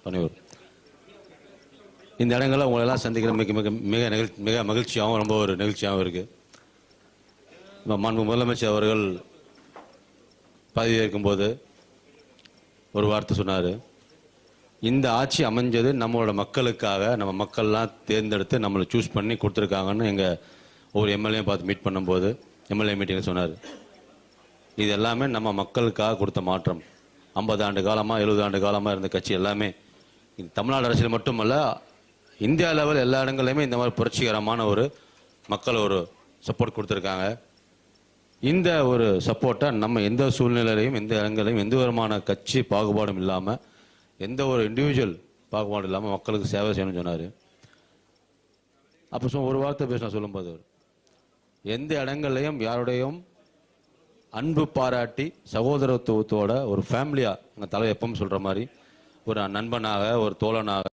பணியூர். இந்த இடங்களில் உங்களெல்லாம் சந்திக்கிற மிக மிக மிக மிக மகிழ்ச்சியாகவும் ரொம்ப ஒரு நிகழ்ச்சியாகவும் இருக்குது. மாண்பு முதலமைச்சர் அவர்கள் பதவியேற்கும் போது ஒரு வார்த்தை சொன்னார், இந்த ஆட்சி அமைஞ்சது நம்மளோட மக்களுக்காக, நம்ம மக்கள்லாம் தேர்ந்தெடுத்து நம்மளை சூஸ் பண்ணி கொடுத்துருக்காங்கன்னு எங்கள் ஒரு எம்எல்ஏ பார்த்து மீட் பண்ணும்போது எம்எல்ஏ மீட்டிங்கில் சொன்னார். இது எல்லாமே நம்ம மக்களுக்காக கொடுத்த மாற்றம். 50 ஆண்டு காலமாக 70 ஆண்டு காலமாக இருந்த கட்சி எல்லாமே தமிழ்நாடு அரசியல் மட்டுமல்ல, இந்தியா லெவல் எல்லா இடங்கள்லையுமே இந்த மாதிரி புரட்சிகரமான ஒரு மக்கள் ஒரு சப்போர்ட் கொடுத்துருக்காங்க. இந்த ஒரு சப்போர்ட்டை நம்ம எந்த சூழ்நிலையிலையும் எந்த இடங்களையும் எந்த விதமான கட்சி பாகுபாடும் இல்லாமல் எந்த ஒரு இண்டிவிஜுவல் பாகுபாடும் இல்லாமல் மக்களுக்கு சேவை செய்யணும்னு சொன்னார். அப்போ ஒரு வார்த்தை பேச சொல்லும்போது, எந்த இடங்கள்லையும் யாருடையும் அன்பு பாராட்டி சகோதரத்துவத்தோட ஒரு ஃபேமிலியாக எங்கள் தலைவர் எப்பவும் சொல்கிற மாதிரி ஒரு நண்பனாக, ஒரு தோழனாக,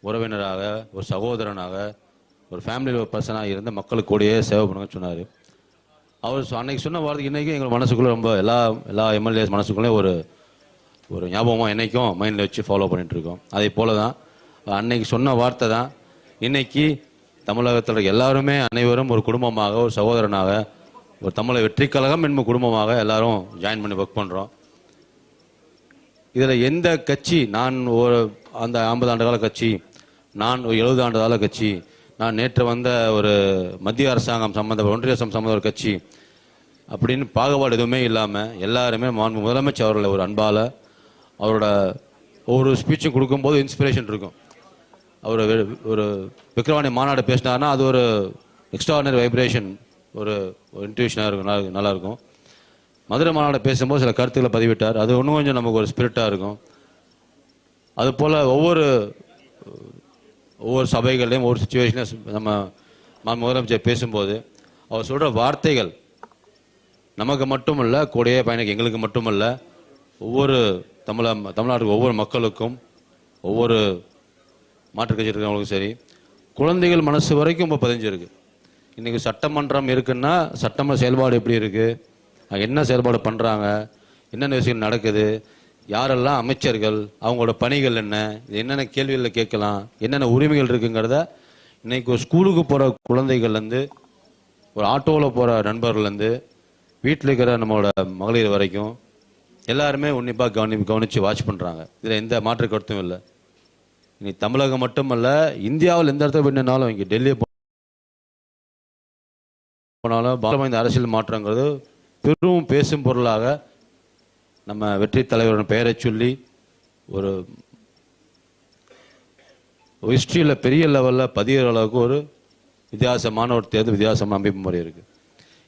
உறவினராக, ஒரு சகோதரனாக, ஒரு ஃபேமிலியில் ஒரு பர்சனாக இருந்து மக்களுக்கு கூடயே சேவை பண்ணுங்கன்னு சொன்னார். அவர் அன்னைக்கு சொன்ன வார்த்தை இன்றைக்கும் எங்கள் மனசுக்குள்ளே ரொம்ப எல்லா எம்எல்ஏஸ் மனசுக்குள்ளே ஒரு ஒரு ஞாபகமாக என்றைக்கும் மைண்டில் வச்சு ஃபாலோ பண்ணிகிட்ருக்கோம். அதே போல தான் அன்னைக்கு சொன்ன வார்த்தை தான் இன்றைக்கி தமிழகத்தில் எல்லாருமே அனைவரும் ஒரு குடும்பமாக, ஒரு சகோதரனாக, ஒரு தமிழக வெற்றி கழகம் என்பது குடும்பமாக எல்லாரும் ஜாயின் பண்ணி ஒர்க் பண்ணுறோம். இதில் எந்த கட்சி, நான் ஒரு அந்த 50 ஆண்டு கால கட்சி, நான் ஒரு 70 ஆண்டு கால கட்சி, நான் நேற்று வந்த ஒரு மத்திய அரசாங்கம் சம்மந்த ஒன்றிய சம்மந்த ஒரு கட்சி அப்படின்னு பாகுபாடு எதுவுமே இல்லாமல் எல்லாருமே முதலமைச்சர் அவர்களை ஒரு அன்பால் அவரோட ஒவ்வொரு ஸ்பீச்சும் கொடுக்கும்போது இன்ஸ்பிரேஷன் இருக்கும். அவர் ஒரு விக்கிரவாணி மாநாடு பேசினார்னா அது ஒரு எக்ஸ்ட்ராடினரி வைப்ரேஷன், ஒரு இன்ட்யூஷனாக இருக்கும், நல்லாயிருக்கும். மதுரை மாநாடு பேசும்போது சில கருத்துக்களை பதிவிட்டார், அது இன்னும் கொஞ்சம் நமக்கு ஒரு ஸ்பிரிட்டாக இருக்கும். அதுபோல் ஒவ்வொரு சபைகள்லையும் ஒவ்வொரு சுச்சுவேஷன்லையும் நம்ம முதலமைச்சர் பேசும்போது அவர் சொல்கிற வார்த்தைகள் நமக்கு மட்டுமல்ல, கூடயே பயணிக்க எங்களுக்கு மட்டுமல்ல, ஒவ்வொரு தமிழ்நாட்டுக்கு ஒவ்வொரு மக்களுக்கும், ஒவ்வொரு மாற்றுக் கட்சி இருக்கிறவங்களுக்கும் சரி, குழந்தைகள் மனசு வரைக்கும் இப்போ பதிஞ்சிருக்கு. இன்றைக்கி சட்டமன்றம் இருக்குன்னா சட்டமன்ற செயல்பாடு எப்படி இருக்குது, என்ன செயல்பாடு பண்ணுறாங்க, என்னென்ன விஷயம் நடக்குது, யாரெல்லாம் அமைச்சர்கள், அவங்களோட பணிகள் என்ன, என்னென்ன கேள்விகளில் கேட்கலாம், என்னென்ன உரிமைகள் இருக்குங்கிறத இன்றைக்கி ஒரு ஸ்கூலுக்கு போகிற குழந்தைகள்லேருந்து, ஒரு ஆட்டோவில் போகிற நண்பர்கள்லேருந்து, வீட்டில் இருக்கிற நம்மளோட மகளிர் வரைக்கும் எல்லாருமே உன்னிப்பாக கவனித்து வாட்ச் பண்ணுறாங்க. இதில் எந்த மாற்று கருத்தும் இல்லை. இன்னைக்கு தமிழகம் மட்டுமல்ல, இந்தியாவில் எந்த இடத்துல போனாலும், இங்கே டெல்லி போனாலும் இந்த அரசியல் மாற்றங்கிறது பெரும் பேசும் பொருளாக நம்ம வெற்றி தலைவரின் பெயரை சொல்லி ஒரு ஹிஸ்ட்ரியில் பெரிய லெவலில் பதிகிற அளவுக்கு ஒரு வித்தியாசமான ஒரு தேர்தல், வித்தியாசமான அமைப்பு முறை இருக்குது.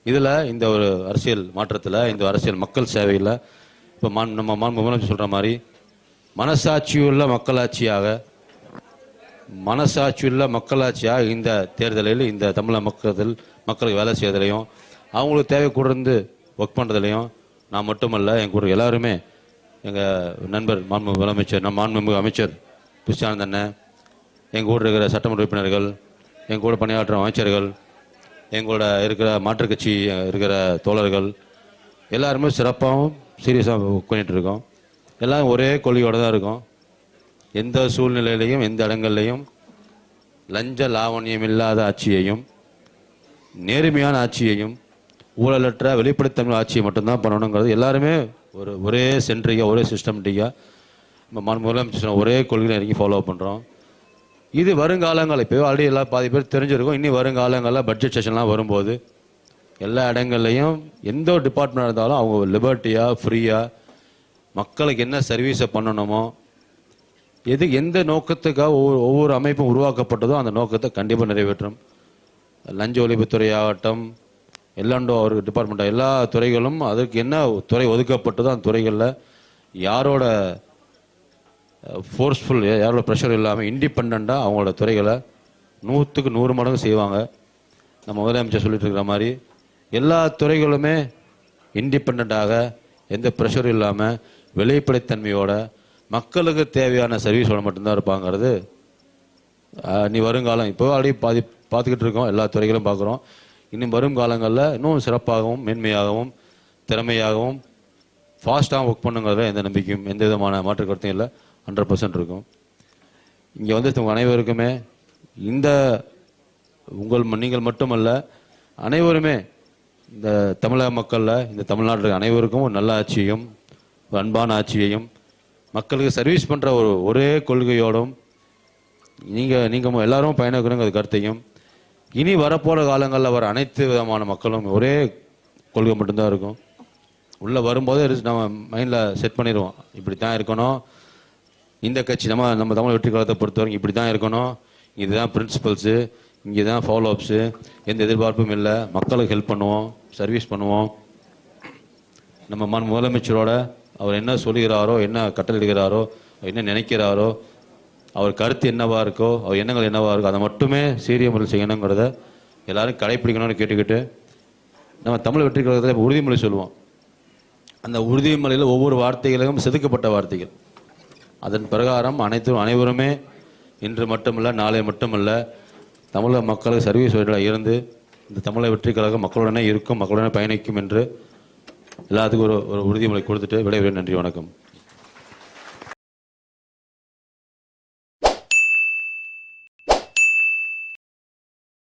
இதில் இந்த ஒரு அரசியல் மாற்றத்தில், இந்த அரசியல் மக்கள் சேவையில் இப்போ நம்ம முதலமைச்சர் சொல்கிற மாதிரி மனசாட்சியுள்ள மக்களாட்சியாக இந்த தேர்தலில் இந்த தமிழக மக்களுக்கு வேலை செய்வதிலையும் அவங்களுக்கு தேவை கூடந்து ஒர்க் பண்ணுறதுலையும் நான் மட்டுமல்ல, எங்கள் கூட எல்லாருமே, எங்கள் நண்பர் மாண்புமிகு அமைச்சர் புஷானந்த் அண்ணன், எங்கள் கூட இருக்கிற சட்டமன்ற உறுப்பினர்கள், எங்கள் கூட பணியாற்றும் அமைச்சர்கள், எங்களோட இருக்கிற மாற்றுக் கட்சி இருக்கிற தோழர்கள் எல்லாருமே சிறப்பாகவும் சீரியஸாக ஒர்க் பண்ணிகிட்ருக்கோம். எல்லாம் ஒரே கொள்கையோடு தான் இருக்கும். எந்த சூழ்நிலையிலையும் எந்த இடங்கள்லையும் லஞ்ச லாவணியம் இல்லாத ஆட்சியையும், நேர்மையான ஆட்சியையும், ஊழலற்ற வெளிப்படைத்தன்மை ஆட்சியை மட்டும்தான் பண்ணணுங்கிறது எல்லாருமே ஒரே சென்ட்ரிக்காக, ஒரே சிஸ்டமேட்டிக்காக நம்ம முதலமைச்சர் ஒரே கொள்கையை இறங்கி ஃபாலோ பண்ணுறோம். இது வருங்காலங்கள் இப்போ ஆல்ரெடி எல்லாம் பாதி பேர் தெரிஞ்சிருக்கும். இனி வருங்காலங்களில் பட்ஜெட் செஷன்லாம் வரும்போது எல்லா இடங்கள்லையும் எந்த ஒரு டிபார்ட்மெண்ட் இருந்தாலும் அவங்க லிபர்ட்டியாக, ஃப்ரீயாக மக்களுக்கு என்ன சர்வீஸை பண்ணணுமோ, எந்த நோக்கத்துக்காக ஒவ்வொரு அமைப்பும் உருவாக்கப்பட்டதோ அந்த நோக்கத்தை கண்டிப்பாக நிறைவேற்றும். லஞ்ச ஒழிப்புத்துறையாகட்டும், எல்லாண்டோ ஒரு டிபார்ட்மெண்ட்டாக எல்லா துறைகளும் அதற்கு என்ன துறை ஒதுக்கப்பட்டதோ அந்த துறைகளில் யாரோட ஃபோர்ஸ்ஃபுல், யாரோட ப்ரெஷர் இல்லாமல் இண்டிபெண்ட்டாக அவங்களோட துறைகளை 100க்கு 100 மடங்கு செய்வாங்க. நம்ம முதலமைச்சர் சொல்லிட்டு இருக்கிற மாதிரி எல்லா துறைகளுமே இண்டிபெண்ட்டாக, எந்த ப்ரெஷரும் இல்லாமல், வெளிப்படைத்தன்மையோட மக்களுக்கு தேவையான சர்வீஸோட மட்டும்தான் இருப்பாங்கிறது நீ வருங்காலம் இப்போ ஆல்ரெடி பார்த்துக்கிட்டு இருக்கோம். எல்லா துறைகளும் பார்க்குறோம். இன்னும் வரும் காலங்களில் இன்னும் சிறப்பாகவும், மேன்மையாகவும், திறமையாகவும், ஃபாஸ்ட்டாகவும் ஒர்க் பண்ணுங்கிறத எந்த நம்பிக்கையும், எந்த விதமான மாற்று கருத்தும் இல்லை. 100% இருக்கும். இங்கே வந்து உங்கள் அனைவருக்குமே இந்த நீங்கள் மட்டுமல்ல, அனைவருமே இந்த தமிழக மக்களில், இந்த தமிழ்நாட்டில் அனைவருக்கும் ஒரு நல்ல ஆட்சியையும் ஒரு அன்பான ஆட்சியையும் மக்களுக்கு சர்வீஸ் பண்ணுற ஒரே கொள்கையோடும் நீங்கள் எல்லாரும் பயணிக்கணுங்க கருத்தையும், இனி வரப்போகிற காலங்களில் வர அனைத்து விதமான மக்களும் ஒரே கொள்கை மட்டும்தான் இருக்கும். உள்ளே வரும்போதே நம்ம மைண்டில் செட் பண்ணிடுவோம், இப்படி தான் இருக்கணும், இந்த கட்சி நம்ம தமிழ் வெற்றி கழகத்தை பொறுத்தவரைக்கும் இப்படி தான் இருக்கணும், இதுதான் பிரின்சிபல்ஸு, இங்கே தான் ஃபாலோ அப்ஸு, எந்த எதிர்பார்ப்பும் இல்லை, மக்களுக்கு ஹெல்ப் பண்ணுவோம், சர்வீஸ் பண்ணுவோம். நம்ம முதலமைச்சரோட அவர் என்ன சொல்லுகிறாரோ, என்ன கட்டளையிடுகிறாரோ, என்ன நினைக்கிறாரோ, அவர் கருத்து என்னவா இருக்கோ, அவர் எண்ணங்கள் என்னவா இருக்கோ, அதை மட்டுமே சீரிய முறையில் செய்யணுங்கிறத எல்லாரும் கடைப்பிடிக்கணும்னு கேட்டுக்கிட்டு, நம்ம தமிழ் வெற்றி கழகத்தில் உறுதிமொழி சொல்லுவோம். அந்த உறுதிமொழியில் ஒவ்வொரு வார்த்தைகளும் செதுக்கப்பட்ட வார்த்தைகள். அதன் பிரகாரம் அனைவருமே இன்று மட்டுமல்ல, நாளை மட்டுமல்ல, தமிழக மக்களுக்கு சர்வீஸ் இருந்து இந்த தமிழக வெற்றி கழகம் மக்களுடனே இருக்கும், மக்களுடனே பயணிக்கும் என்று எல்லாத்துக்கும் ஒரு உறுதிமொழி கொடுத்துட்டு விடைபெறுகிறேன். நன்றி, வணக்கம்.